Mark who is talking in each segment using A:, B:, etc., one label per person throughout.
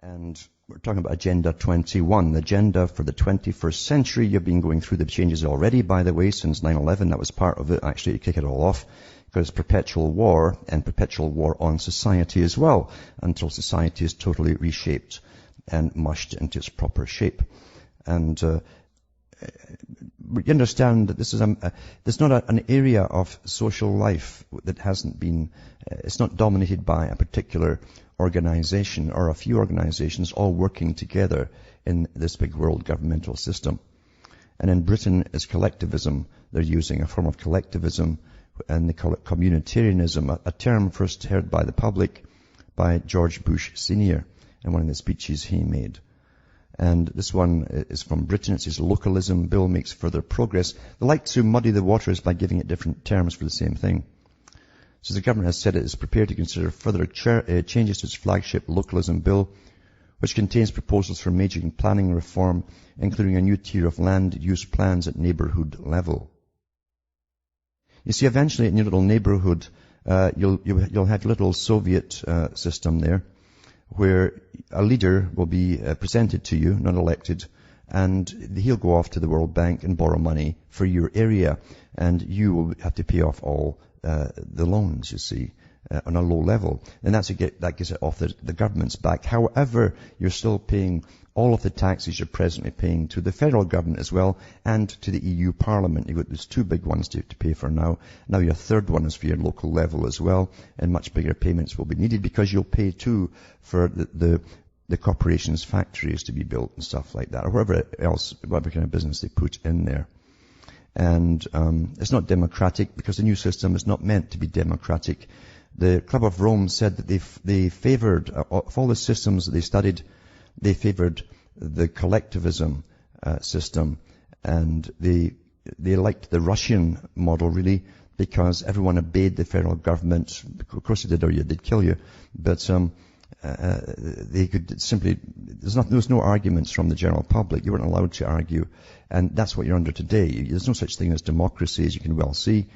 A: And we're talking about Agenda 21, the agenda for the 21st century. You've been going through the changes already, by the way, since 9/11. That was part of it, actually, to kick it all off, because perpetual war and perpetual war on society as well, until society is totally reshaped and mushed into its proper shape. And you understand that this is there's not an area of social life that hasn't been, it's not dominated by a particular organization or a few organizations all working together in this big world governmental system. And in Britain is collectivism. They're using a form of collectivism, and they call it communitarianism, a term first heard by the public by George Bush Sr. in one of the speeches he made. And this one is from Britain. It says, localism bill makes further progress. They like to muddy the waters by giving it different terms for the same thing. So the government has said it is prepared to consider further changes to its flagship localism bill, which contains proposals for major planning reform, including a new tier of land use plans at neighbourhood level. You see, eventually in your little neighbourhood, you'll have a little Soviet system there, where a leader will be presented to you, not elected, and he'll go off to the World Bank and borrow money for your area, and you will have to pay off all the loans, you see, on a low level. And that gets it off the government's back. However, you're still paying all of the taxes you're presently paying to the federal government as well, and to the EU Parliament. There's two big ones to pay for now. Now your third one is for your local level as well, and much bigger payments will be needed because you'll pay too for the corporation's factories to be built and stuff like that, or whatever kind of business they put in there. And it's not democratic because the new system is not meant to be democratic. The Club of Rome said that they favored, of all the systems that they studied, they favored the collectivism system, and they liked the Russian model really because everyone obeyed the federal government. Of course they did, or they'd kill you. But they could simply, there was no arguments from the general public. You weren't allowed to argue. And that's what you're under today. There's no such thing as democracy, as you can well see.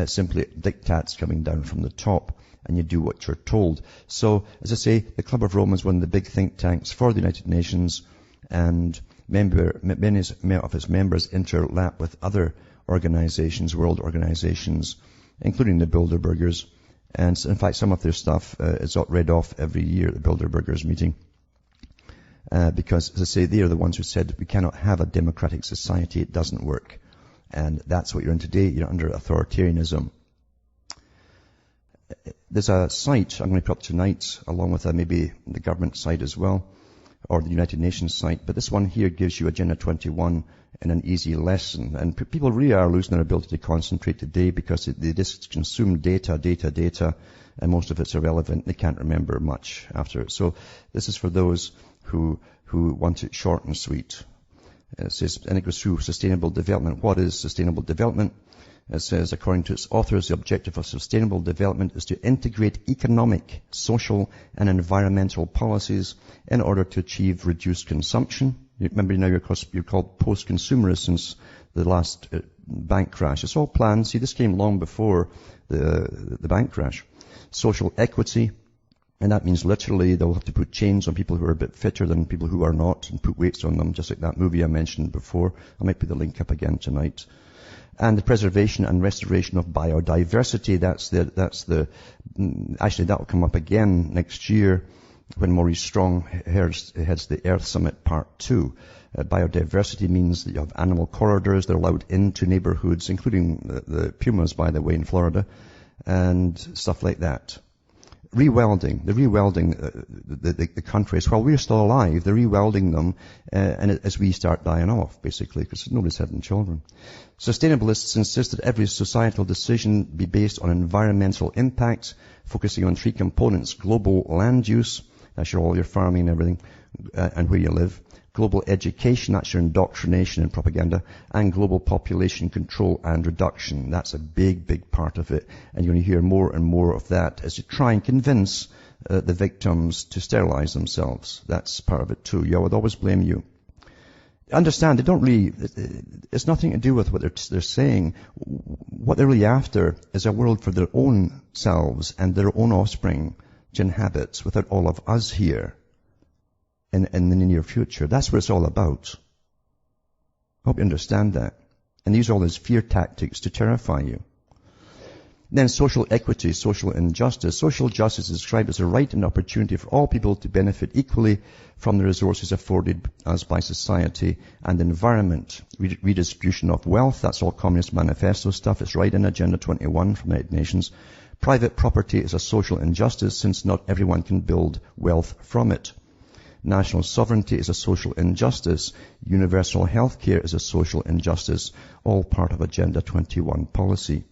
A: Simply diktats coming down from the top, and you do what you're told. So, as I say, the Club of Rome is one of the big think tanks for the United Nations, and many of its members interlap with other organizations, world organizations, including the Bilderbergers. And in fact, some of their stuff is read off every year at the Bilderbergers meeting. Because, as I say, they are the ones who said we cannot have a democratic society. It doesn't work. And that's what you're in today. You're under authoritarianism. There's a site I'm going to put up tonight, along with maybe the government site as well, or the United Nations site. But this one here gives you Agenda 21 in an easy lesson. And people really are losing their ability to concentrate today because they just consume data, and most of it's irrelevant. They can't remember much after it. So this is for those who want it short and sweet. It says, and it goes through sustainable development. What is sustainable development? It says, according to its authors, the objective of sustainable development is to integrate economic, social, and environmental policies in order to achieve reduced consumption. You remember now you're called post-consumerist since the last bank crash. It's all planned. See, this came long before the bank crash. Social equity. And that means literally they'll have to put chains on people who are a bit fitter than people who are not, and put weights on them, just like that movie I mentioned before. I might put the link up again tonight. And the preservation and restoration of biodiversity. Actually that will come up again next year when Maurice Strong heads the Earth Summit Part 2. Biodiversity means that you have animal corridors. They're allowed into neighborhoods, including the pumas, by the way, in Florida, and stuff like that. The countries, while we're still alive, they're rewelding them, and as we start dying off, basically, because nobody's having children. Sustainabilists insist that every societal decision be based on environmental impact, focusing on three components: global land use, that's all your farming and everything, and where you live; global education, that's your indoctrination and propaganda; and global population control and reduction. That's a big, big part of it. And you're going to hear more and more of that as you try and convince the victims to sterilize themselves. That's part of it too. I would always blame you. Understand, they don't really, it's nothing to do with what they're saying. What they're really after is a world for their own selves and their own offspring to inhabit without all of us here. in the near future. That's what it's all about. I hope you understand that. And these are all these fear tactics to terrify you. Then social equity, social injustice. Social justice is described as a right and opportunity for all people to benefit equally from the resources afforded us by society and environment. Redistribution of wealth, that's all Communist Manifesto stuff. It's right in Agenda 21 from the United Nations. Private property is a social injustice since not everyone can build wealth from it. National sovereignty is a social injustice. Universal health care is a social injustice. All part of Agenda 21 policy.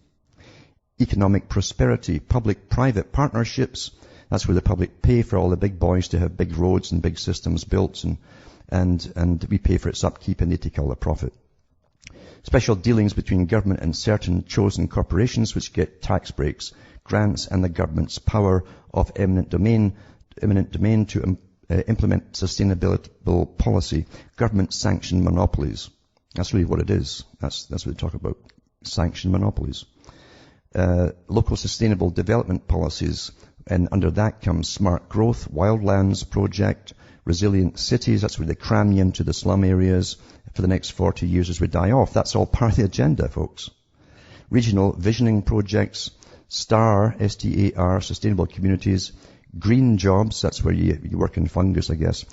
A: Economic prosperity, public-private partnerships. That's where the public pay for all the big boys to have big roads and big systems built, and we pay for its upkeep and they take all the profit. Special dealings between government and certain chosen corporations which get tax breaks, grants, and the government's power of eminent domain to implement sustainable policy. Government-sanctioned monopolies. That's really what it is. That's what they talk about. Sanctioned monopolies. Local sustainable development policies, and under that comes smart growth, wildlands project, resilient cities. That's where they cram you into the slum areas for the next 40 years as we die off. That's all part of the agenda, folks. Regional visioning projects, STAR, S-T-A-R, sustainable communities, green jobs, that's where you work in fungus, I guess,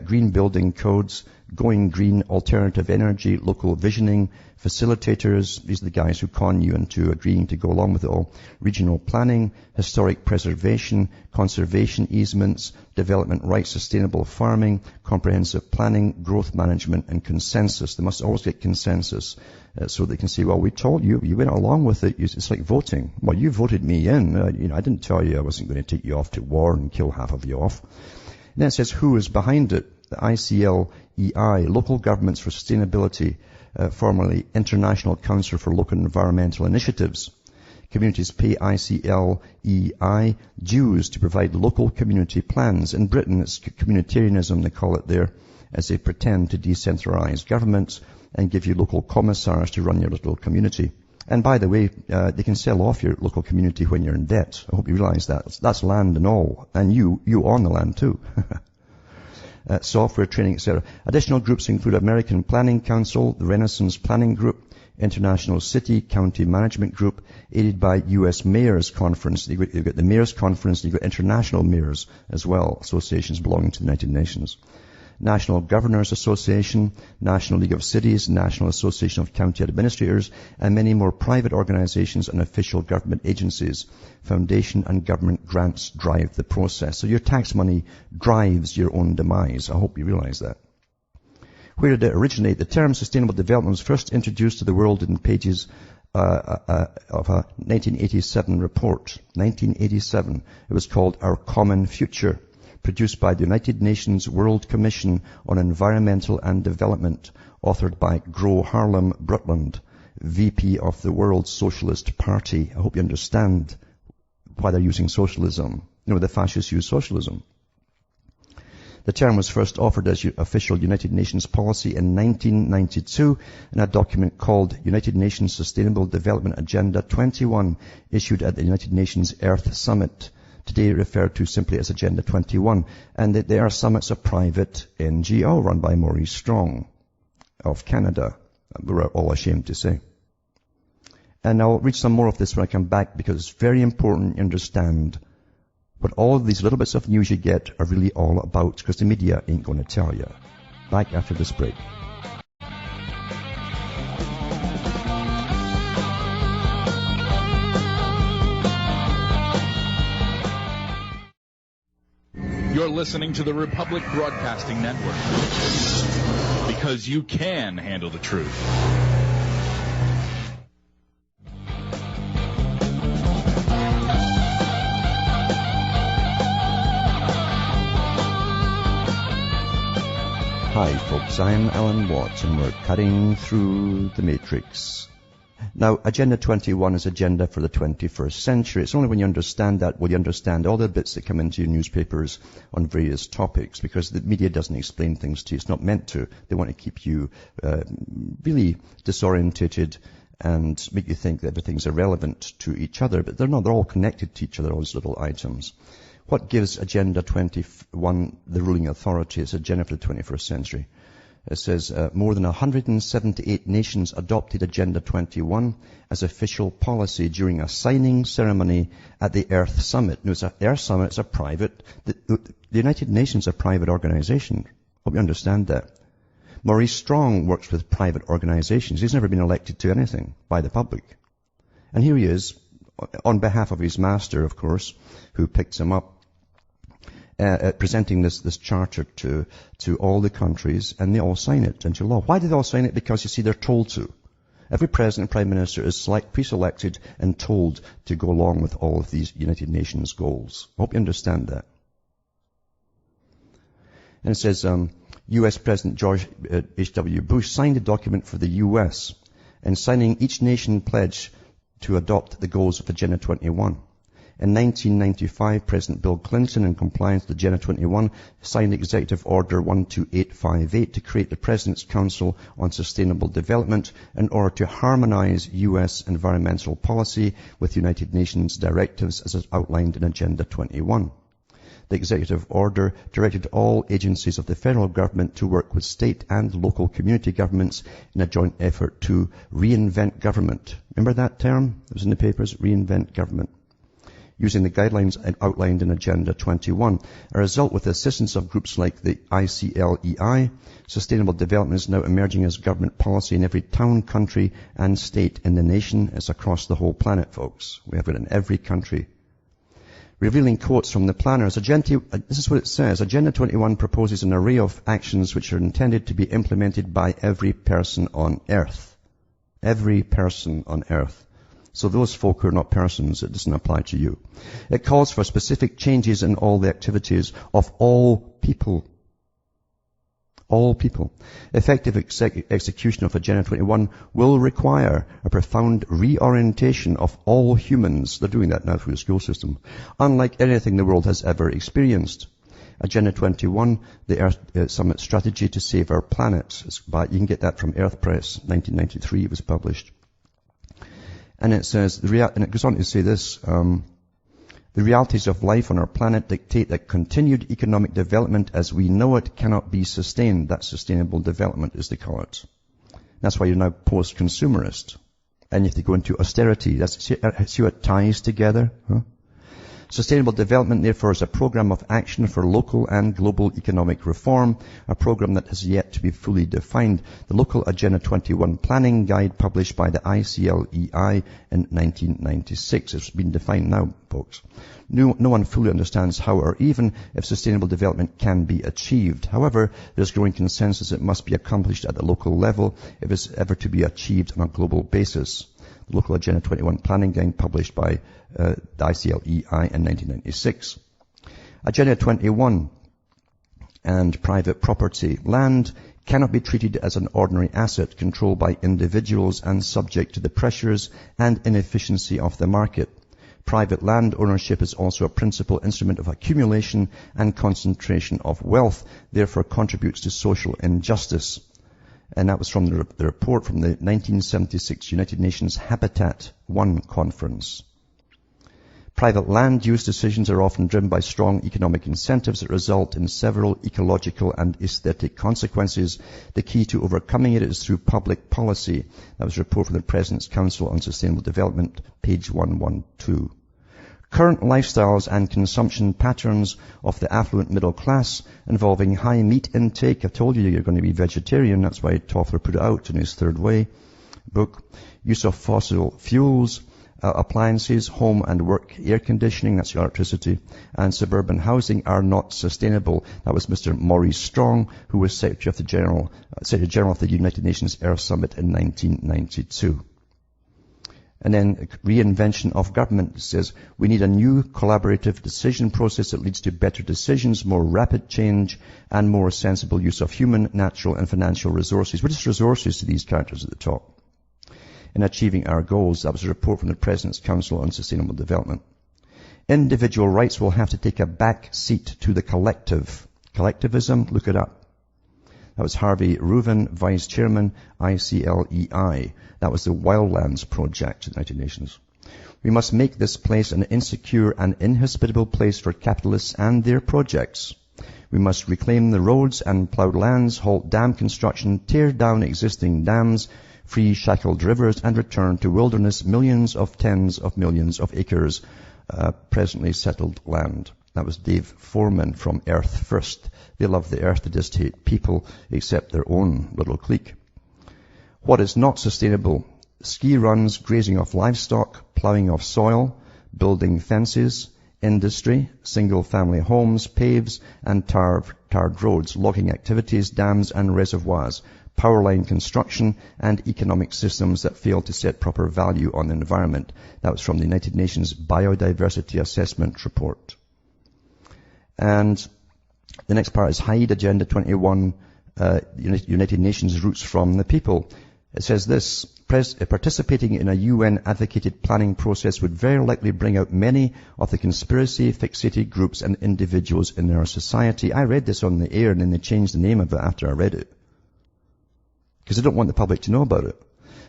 A: green building codes, going green, alternative energy, local visioning, facilitators, these are the guys who con you into agreeing to go along with it all, regional planning, historic preservation, conservation easements, development rights, sustainable farming, comprehensive planning, growth management, and consensus. They must always get consensus so they can say, well, we told you, you went along with it. It's like voting. Well, you voted me in. I didn't tell you I wasn't going to take you off to war and kill half of you off. And then it says who is behind it. The ICLEI, Local Governments for Sustainability, formerly International Council for Local Environmental Initiatives. Communities pay ICLEI dues to provide local community plans. In Britain, it's communitarianism, they call it there, as they pretend to decentralize governments and give you local commissars to run your little community. And by the way, they can sell off your local community when you're in debt. I hope you realize that. That's land and all. And you own the land too. Software training, etc. Additional groups include American Planning Council, the Renaissance Planning Group, International City County Management Group, aided by U.S. Mayors Conference. You've got the Mayors Conference, and you've got International Mayors as well, associations belonging to the United Nations. National Governors Association, National League of Cities, National Association of County Administrators, and many more private organizations and official government agencies. Foundation and government grants drive the process. So your tax money drives your own demise. I hope you realize that. Where did it originate? The term sustainable development was first introduced to the world in pages of a 1987 report. 1987. It was called Our Common Future, produced by the United Nations World Commission on Environmental and Development, authored by Gro Harlem Brundtland, VP of the World Socialist Party. I hope you understand why they're using socialism. You know, the fascists use socialism. The term was first offered as official United Nations policy in 1992 in a document called United Nations Sustainable Development Agenda 21, issued at the United Nations Earth Summit, today referred to simply as Agenda 21, and they are summits of private NGO run by Maurice Strong of Canada. We're all ashamed to say. And I'll read some more of this when I come back, because it's very important you understand what all of these little bits of news you get are really all about, because the media ain't going to tell you. Back after this break.
B: You're listening to the Republic Broadcasting Network, because you can handle the truth.
A: Hi folks, I'm Alan Watt and we're cutting through the matrix. Now, Agenda 21 is agenda for the 21st century. It's only when you understand that will you understand all the bits that come into your newspapers on various topics, because the media doesn't explain things to you. It's not meant to. They want to keep you really disorientated and make you think that everything's irrelevant to each other. But they're not. They're all connected to each other, all these little items. What gives Agenda 21 the ruling authority? It's agenda for the 21st century. It says more than 178 nations adopted Agenda 21 as official policy during a signing ceremony at the Earth Summit. Now, Earth Summit. It's a private. The United Nations is a private organization. Hope you understand that. Maurice Strong works with private organizations. He's never been elected to anything by the public. And here he is, on behalf of his master, of course, who picked him up, presenting this charter to all the countries, and they all sign it into law. Why do they all sign it? Because, you see, they're told to. Every president and prime minister is pre-selected and told to go along with all of these United Nations goals. I hope you understand that. And it says, U.S. President George H.W. Bush signed a document for the U.S. and signing each nation pledged to adopt the goals of Agenda 21. In 1995, President Bill Clinton, in compliance with Agenda 21, signed Executive Order 12858 to create the President's Council on Sustainable Development in order to harmonize U.S. environmental policy with United Nations directives as outlined in Agenda 21. The executive order directed all agencies of the federal government to work with state and local community governments in a joint effort to reinvent government. Remember that term? It was in the papers, reinvent government. Using the guidelines outlined in Agenda 21. A result, with the assistance of groups like the ICLEI, sustainable development is now emerging as government policy in every town, country, and state in the nation. It's across the whole planet, folks. We have it in every country. Revealing quotes from the planners, this is what it says. Agenda 21 proposes an array of actions which are intended to be implemented by every person on earth. Every person on earth. So those folk who are not persons, it doesn't apply to you. It calls for specific changes in all the activities of all people. All people. Effective execution of Agenda 21 will require a profound reorientation of all humans. They're doing that now through the school system. Unlike anything the world has ever experienced. Agenda 21, the Earth Summit Strategy to Save Our Planet. You can get that from Earth Press, 1993 it was published. And it says, and it goes on to say this, the realities of life on our planet dictate that continued economic development as we know it cannot be sustained. That's sustainable development, as they call it. That's why you're now post-consumerist. And you have to go into austerity. See how it ties together? Huh? Sustainable development, therefore, is a program of action for local and global economic reform, a program that has yet to be fully defined. The local Agenda 21 planning guide published by the ICLEI in 1996. It's been defined now, folks. No one fully understands how or even if sustainable development can be achieved. However, there's growing consensus it must be accomplished at the local level if it's ever to be achieved on a global basis. The local Agenda 21 planning guide published by the ICLEI in 1996. Agenda 21 and private property. Land cannot be treated as an ordinary asset controlled by individuals and subject to the pressures and inefficiency of the market. Private land ownership is also a principal instrument of accumulation and concentration of wealth, therefore contributes to social injustice. And that was from the report from the 1976 United Nations Habitat 1 conference. Private land use decisions are often driven by strong economic incentives that result in several ecological and aesthetic consequences. The key to overcoming it is through public policy. That was a report from the President's Council on Sustainable Development, page 112. Current lifestyles and consumption patterns of the affluent middle class involving high meat intake. I've told you you're going to be vegetarian. That's why Toffler put it out in his Third Way book. Use of fossil fuels, appliances, home and work air conditioning, that's your electricity, and suburban housing are not sustainable. That was Mr. Maurice Strong, who was Secretary General of the United Nations Earth Summit in 1992. And then reinvention of government says we need a new collaborative decision process that leads to better decisions, more rapid change, and more sensible use of human, natural, and financial resources. What is resources to these characters at the top? In achieving our goals, that was a report from the President's Council on Sustainable Development. Individual rights will have to take a back seat to the collective. Collectivism, look it up. That was Harvey Reuven, Vice Chairman, ICLEI. That was the Wildlands Project at the United Nations. We must make this place an insecure and inhospitable place for capitalists and their projects. We must reclaim the roads and ploughed lands, halt dam construction, tear down existing dams, free shackled rivers, and return to wilderness millions of tens of millions of acres, presently settled land. That was Dave Foreman from Earth First. They love the earth, they just hate people, except their own little clique. What is not sustainable? Ski runs, grazing of livestock, ploughing of soil, building fences, industry, single-family homes, paves and tarred roads, logging activities, dams and reservoirs, power line construction, and economic systems that fail to set proper value on the environment. That was from the United Nations Biodiversity Assessment Report. And the next part is hide Agenda 21, United Nations roots from the people. It says this: participating in a UN-advocated planning process would very likely bring out many of the conspiracy-fixated groups and individuals in our society. I read this on the air and then they changed the name of it after I read it, because they don't want the public to know about it.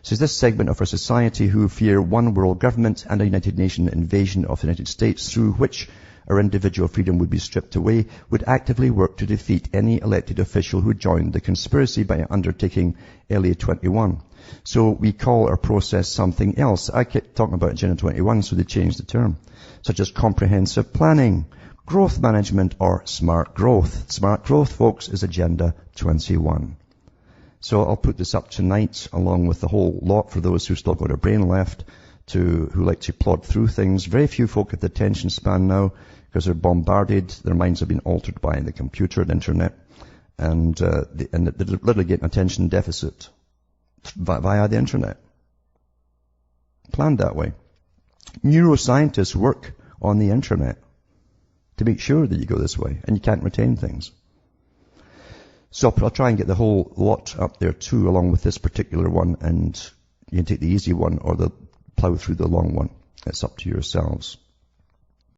A: It says this segment of our society who fear one world government and a United Nations invasion of the United States through which our individual freedom would be stripped away, would actively work to defeat any elected official who joined the conspiracy by undertaking LA 21. So we call our process something else. I kept talking about Agenda 21, so they changed the term, such as comprehensive planning, growth management, or smart growth. Smart growth, folks, is Agenda 21. So I'll put this up tonight along with the whole lot for those who still got a brain left, who like to plod through things. Very few folk have the attention span now because they're bombarded. Their minds have been altered by the computer, the internet, and they're literally getting attention deficit via the internet. Planned that way. Neuroscientists work on the internet to make sure that you go this way and you can't retain things. So I'll try and get the whole lot up there too, along with this particular one, and you can take the easy one or the plow through the long one. It's up to yourselves.